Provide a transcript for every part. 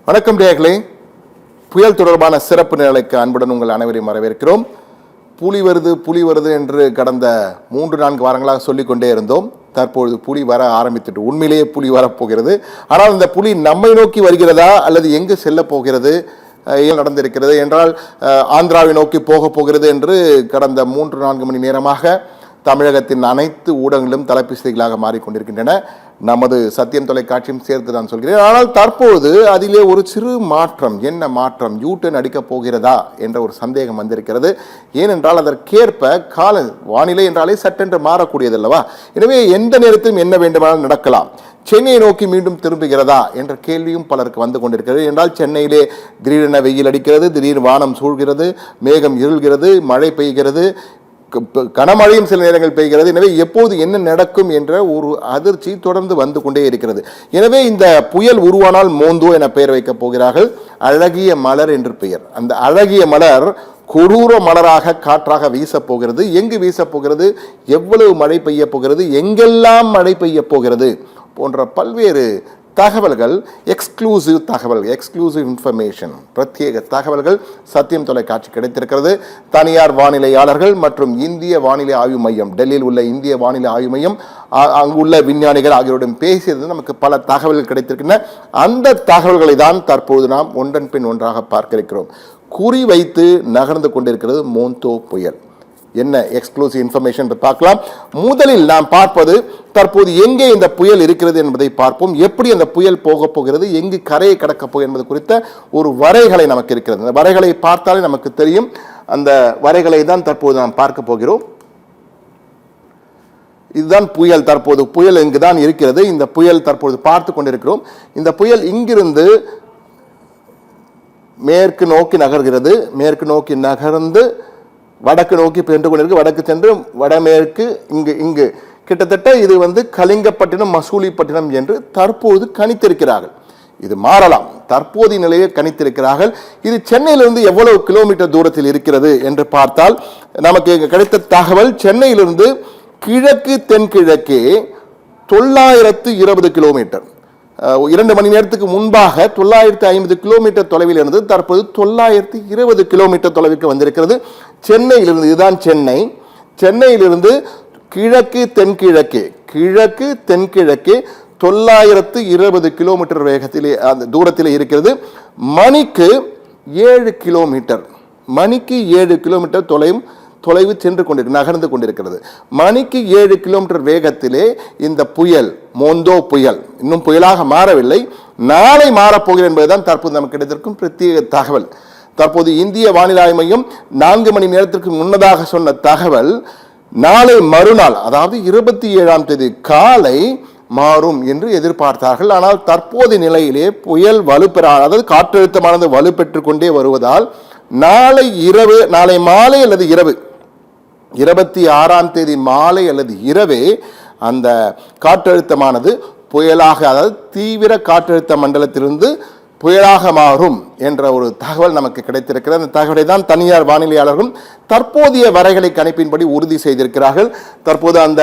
வணக்கம் நேயர்களே, புயல் தொடர்பான சிறப்பு நிலைக்கு அன்புடன் உங்கள் அனைவரையும் வரவேற்கிறோம். புலி வருது என்று கடந்த 3-4 வாரங்களாக சொல்லிக்கொண்டே இருந்தோம். தற்பொழுது புலி வர ஆரம்பித்துட்டு உண்மையிலேயே புலி வரப்போகிறது. ஆனால் இந்த புலி நம்மை நோக்கி வருகிறதா அல்லது எங்கு செல்ல போகிறது, நடந்திருக்கிறது என்றால் ஆந்திராவை நோக்கி போக போகிறது என்று கடந்த 3-4 மணி நேரமாக தமிழகத்தின் அனைத்து ஊடகங்களும் தலைப்பிசைகளாக மாறிக்கொண்டிருக்கின்றன. நமது சத்தியம் தொலைக்காட்சியும் சேர்த்து நான் சொல்கிறேன். ஆனால் தற்போது அதிலே ஒரு சிறு மாற்றம், என்ன மாற்றம், யூட்டர்ன் அடிக்கப் போகிறதா என்ற ஒரு சந்தேகம் வந்திருக்கிறது. ஏனென்றால் அதற்கேற்ப கால வானிலை என்றாலே சட்டென்று மாறக்கூடியது அல்லவா. எனவே எந்த நேரத்திலும் என்ன வேண்டுமானாலும் நடக்கலாம். சென்னையை நோக்கி மீண்டும் திரும்புகிறதா என்ற கேள்வியும் பலருக்கு வந்து கொண்டிருக்கிறது. என்றால் சென்னையிலே திடீரென வெயில் அடிக்கிறது, திடீர் வானம் சூழ்கிறது, மேகம் இருள்கிறது, மழை பெய்கிறது, கனமழையும் சில நேரங்கள் பெய்கிறது. எனவே எப்போது என்ன நடக்கும் என்ற ஒரு அதிர்ச்சி தொடர்ந்து வந்து கொண்டே இருக்கிறது. எனவே இந்த புயல் உருவானால் மோந்தோ என பெயர் வைக்கப் போகிறார்கள். அழகிய மலர் என்று பெயர். அந்த அழகிய மலர் கொடூர மலராக காற்றாக வீசப் போகிறது. எங்கு வீசப் போகிறது, எவ்வளவு மழை பெய்ய போகிறது, எங்கெல்லாம் மழை பெய்ய போகிறது போன்ற பல்வேறு தகவல்கள், எக்ஸ்க்ளூசிவ் இன்ஃபர்மேஷன், பிரத்யேக தகவல்கள் சத்தியம் தொலைக்காட்சி கிடைத்திருக்கிறது. தனியார் வானிலையாளர்கள் மற்றும் இந்திய வானிலை ஆய்வு மையம், டெல்லியில் உள்ள இந்திய வானிலை ஆய்வு மையம், அங்குள்ள விஞ்ஞானிகள் ஆகியோருடன் பேசியது நமக்கு பல தகவல்கள் கிடைத்திருக்கின்றன. அந்த தகவல்களை தான் தற்போது நாம் ஒன்றன் பின் ஒன்றாக பார்க்க இருக்கிறோம். குறிவைத்து நகர்ந்து கொண்டிருக்கிறது மோந்தோ புயல். என்ன எக்ஸ்க்ளூசிவ் இன்ஃபர்மேஷன் பார்க்கலாம். முதலில் நாம் பார்ப்பது தற்போது எங்கே இந்த புயல் இருக்கிறது என்பதை பார்ப்போம். எப்படி அந்த புயல் போக போகிறது, எங்கு கரையை கடக்கப் போகிறது என்பது குறித்த ஒரு வரைகளை நமக்கு இருக்கிறது. அந்த வரைகளை பார்த்தாலே நமக்கு தெரியும். அந்த வரைகளை தான் தற்போது நாம் பார்க்க போகிறோம். இதுதான் புயல். தற்போது புயல் இங்குதான் இருக்கிறது. இந்த புயல் தற்போது பார்த்து கொண்டிருக்கிறோம். இந்த புயல் இங்கிருந்து மேற்கு நோக்கி நகர்கிறது. மேற்கு நோக்கி நகர்ந்து வடக்கு நோக்கி சென்று கொண்டிருக்கு. வடக்கு சென்று வடமேற்கு இங்கு கிட்டத்தட்ட இது கலிங்கப்பட்டினம், மசூலிப்பட்டினம் என்று தற்போது கணித்திருக்கிறார்கள். இது மாறலாம். தற்போதைய நிலையை கணித்திருக்கிறார்கள். இது சென்னையிலிருந்து எவ்வளவு கிலோமீட்டர் தூரத்தில் இருக்கிறது என்று பார்த்தால் நமக்கு கிடைத்த தகவல், சென்னையிலிருந்து கிழக்கு தென்கிழக்கே 920 கிலோமீட்டர். 2 மணி நேரத்துக்கு முன்பாக 950 கிலோமீட்டர் தொலைவில் இருந்தது. தற்போது 920 கிலோமீட்டர் தொலைவிற்கு வந்திருக்கிறது. சென்னையிலிருந்து, இதுதான் சென்னை, சென்னையிலிருந்து கிழக்கு தென்கிழக்கே 920 கிலோமீட்டர் வேகத்திலே அந்த தூரத்திலே இருக்கிறது. மணிக்கு 7 கிலோமீட்டர் தொலைவு சென்று நகர்ந்து கொண்டிருக்கிறது. மணிக்கு 7 கிலோமீட்டர் வேகத்திலே இந்த புயல், மோந்தோ புயல், இன்னும் புயலாக மாறவில்லை, நாளை மாறப்போகிறது என்பதுதான் தற்போது நமக்கு கிடைத்திருக்கும் பிரத்யேக தகவல். தற்போது இந்திய வானிலை ஆய்வு மையம் 4 மணி நேரத்திற்கு முன்னதாக சொன்ன தகவல், நாளை மறுநாள், அதாவது 27ஆம் தேதி காலை மாறும் என்று எதிர்பார்த்தார்கள். ஆனால் தற்போதைய நிலையிலே புயல் அதாவது காற்றழுத்தமானது வலுப்பெற்றுக் கொண்டே வருவதால் நாளை மாலை அல்லது இரவு, 26ஆம் தேதி மாலை அல்லது இரவே அந்த காற்றழுத்தமானது புயலாக, அதாவது தீவிர காற்றழுத்த மண்டலத்திலிருந்து புயலாக மாறும் என்ற ஒரு தகவல் நமக்கு கிடைத்திருக்கிறது. அந்த தகவலை தான் தனியார் வானிலையாளர்களும் தற்போதைய வரைகளை கணிப்பின்படி உறுதி செய்திருக்கிறார்கள். தற்போது அந்த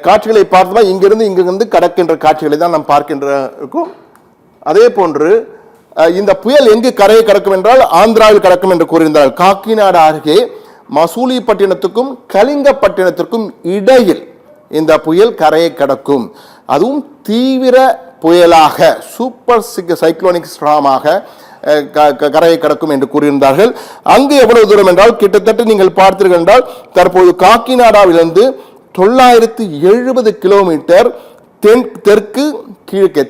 காட்சிகளை பார்த்தோம்னா இங்கிருந்து கடக்கின்ற காட்சிகளை தான் நாம் பார்க்கின்றோம். அதே போன்று இந்த புயல் எங்கு கரையை கடக்கும் என்றால் ஆந்திராவில் கடக்கும் என்று கூறியிருந்தால், காக்கிநாடு அருகே மசூலிப்பட்டினத்துக்கும் கலிங்கப்பட்டினத்திற்கும் இடையில் இந்த புயல் கரையை கடக்கும். அதுவும் தீவிர புயலாக, சூப்பர் சைக்ளோனிக் ஸ்ட்ராமாக கரையை கடக்கும் என்று கூறியிருந்தார்கள். அங்கு எவ்வளவு தூரம் என்றால் கிட்டத்தட்ட நீங்கள் பார்த்தீர்கள் என்றால் தற்போது காக்கிநாடாவிலிருந்து 970 கிலோமீட்டர்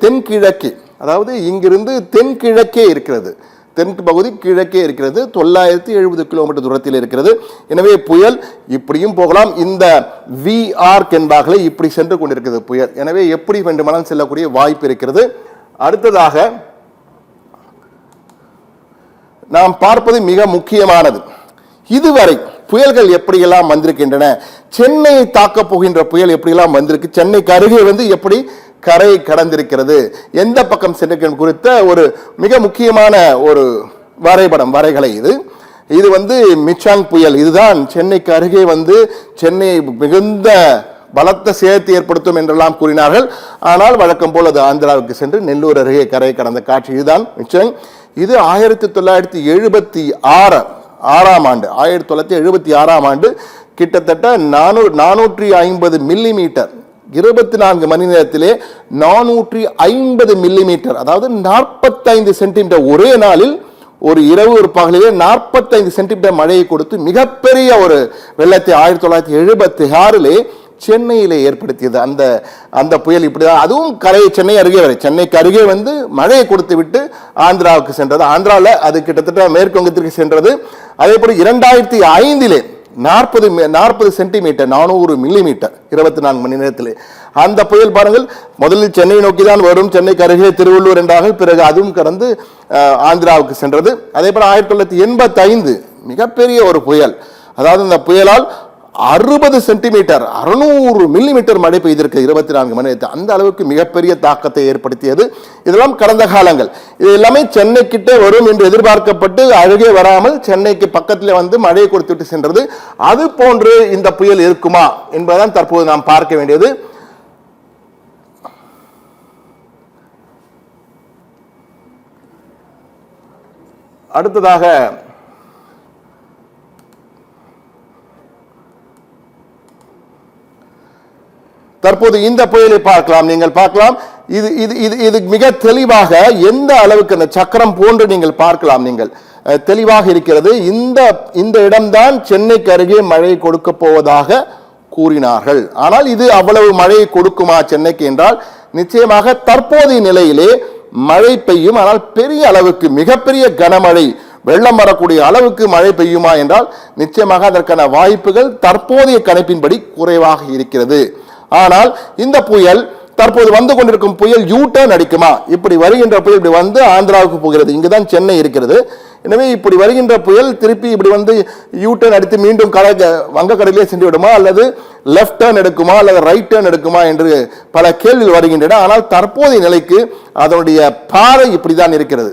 தென்கிழக்கே, அதாவது இங்கிருந்து தென்கிழக்கே இருக்கிறது, தெற்கு பகுதி கிழக்கே இருக்கிறது, 970 கிலோமீட்டர் தூரத்தில் இருக்கிறது. எனவே புயல் இப்படியும் போகலாம். இந்த வி ஆர்க் என்பார்களே, இப்படி சென்று கொண்டிருக்கிறது புயல். எனவே எப்படி வேண்டுமானாலும் செல்லக்கூடிய வாய்ப்பு இருக்கிறது. அடுத்ததாக நாம் பார்ப்பது மிக முக்கியமானது. இதுவரை புயல்கள் எப்படியெல்லாம் வந்திருக்கின்றன, சென்னையை தாக்கப் போகின்ற புயல் எப்படியெல்லாம் வந்திருக்கு, சென்னைக்கு அருகே எப்படி கரை கடந்திருக்கிறது, எந்த பக்கம் சென்றிருக்கிறது குறித்த ஒரு மிக முக்கியமான ஒரு வரைகளை இது மிச்சாங் புயல். இதுதான் சென்னைக்கு அருகே சென்னை மிகுந்த பலத்த சேதத்தை ஏற்படுத்தும் என்றெல்லாம் கூறினார்கள். ஆனால் வழக்கம் போல் அது ஆந்திராவுக்கு சென்று நெல்லூர் அருகே கரை கடந்த காட்சி. இதுதான் நிச்சயம். இது 1976 ஆண்டு 1976 ஆண்டு கிட்டத்தட்ட 450 மில்லிமீட்டர் 24 மணி நேரத்திலே 450 மில்லிமீட்டர், அதாவது 45 சென்டிமீட்டர் ஒரே நாளில், ஒரு இரவு ஒரு பகலிலே 45 சென்டிமீட்டர் மழையை கொடுத்து மிகப்பெரிய ஒரு வெள்ளத்தை 1976 சென்னையிலே ஏற்படுத்தியது. அந்த புயல் இப்படிதான், அதுவும் சென்னை அருகே வரை, சென்னைக்கு அருகே வந்து மழையை கொடுத்து விட்டு ஆந்திராவுக்கு சென்றது. ஆந்திராவில் அது கிட்டத்தட்ட மேற்கு வங்கத்திற்கு சென்றது. அதே போல 2005 40 சென்டிமீட்டர் 400 மில்லிமீட்டர் 24 மணி நேரத்தில் அந்த புயல் பாருங்கள். முதலில் சென்னை நோக்கி தான் வரும், சென்னைக்கு அருகே திருவள்ளூர் என்றாக, பிறகு அதுவும் கடந்து ஆந்திராவுக்கு சென்றது. அதே போல 1985 மிகப்பெரிய ஒரு புயல், அதாவது இந்த புயலால் 60 சென்டிமீட்டர் 600 மில்லிமீட்டர் மழை பெய்திருக்கு 24 மணி நேரத்தில். அந்த அளவுக்கு மிகப்பெரிய தாக்கத்தை ஏற்படுத்தியது. இதெல்லாம் கடந்த காலங்கள். இது எல்லாமே சென்னை கிட்ட வரும் என்று எதிர்பார்க்கப்பட்டு அருகே வராமல் சென்னைக்கு பக்கத்தில் வந்து மழையை கொடுத்துவிட்டு சென்றது. அது போன்று இந்த புயல் இருக்குமா என்பதுதான் தற்போது நாம் பார்க்க வேண்டியது. அடுத்ததாக தற்போது இந்த புயலை பார்க்கலாம். நீங்கள் பார்க்கலாம், இது இது இது இது மிக தெளிவாக எந்த அளவுக்கு அந்த சக்கரம் போன்று நீங்கள் பார்க்கலாம், நீங்கள் தெளிவாக இருக்கிறது. இந்த இடம்தான் சென்னைக்கு அருகே மழை கொடுக்க போவதாக கூறினார்கள். ஆனால் இது அவ்வளவு மழையை கொடுக்குமா சென்னைக்கு என்றால் நிச்சயமாக தற்போதைய நிலையிலே மழை பெய்யும். ஆனால் பெரிய அளவுக்கு மிகப்பெரிய கனமழை, வெள்ளம் வரக்கூடிய அளவுக்கு மழை பெய்யுமா என்றால் நிச்சயமாக அதற்கான வாய்ப்புகள் தற்போதைய கணிப்பின்படி குறைவாக இருக்கிறது. ஆனால் இந்த புயல் தற்போது வந்து கொண்டிருக்கும் புயல் யூ டர்ன் அடிக்குமா? இப்படி வருகின்ற புயல் இப்படி வந்து ஆந்திராவுக்கு போகிறது, இங்குதான் சென்னை இருக்கிறது. எனவே இப்படி வருகின்ற புயல் திருப்பி இப்படி வந்து யூ டர்ன் அடித்து மீண்டும் வங்கக்கடலிலே சென்று விடுமா, அல்லது லெஃப்ட் டர்ன் எடுக்குமா, அல்லது ரைட் டர்ன் எடுக்குமா என்று பல கேள்விகள் வருகின்றன. ஆனால் தற்போதைய நிலைக்கு அதனுடைய பாதை இப்படிதான் இருக்கிறது.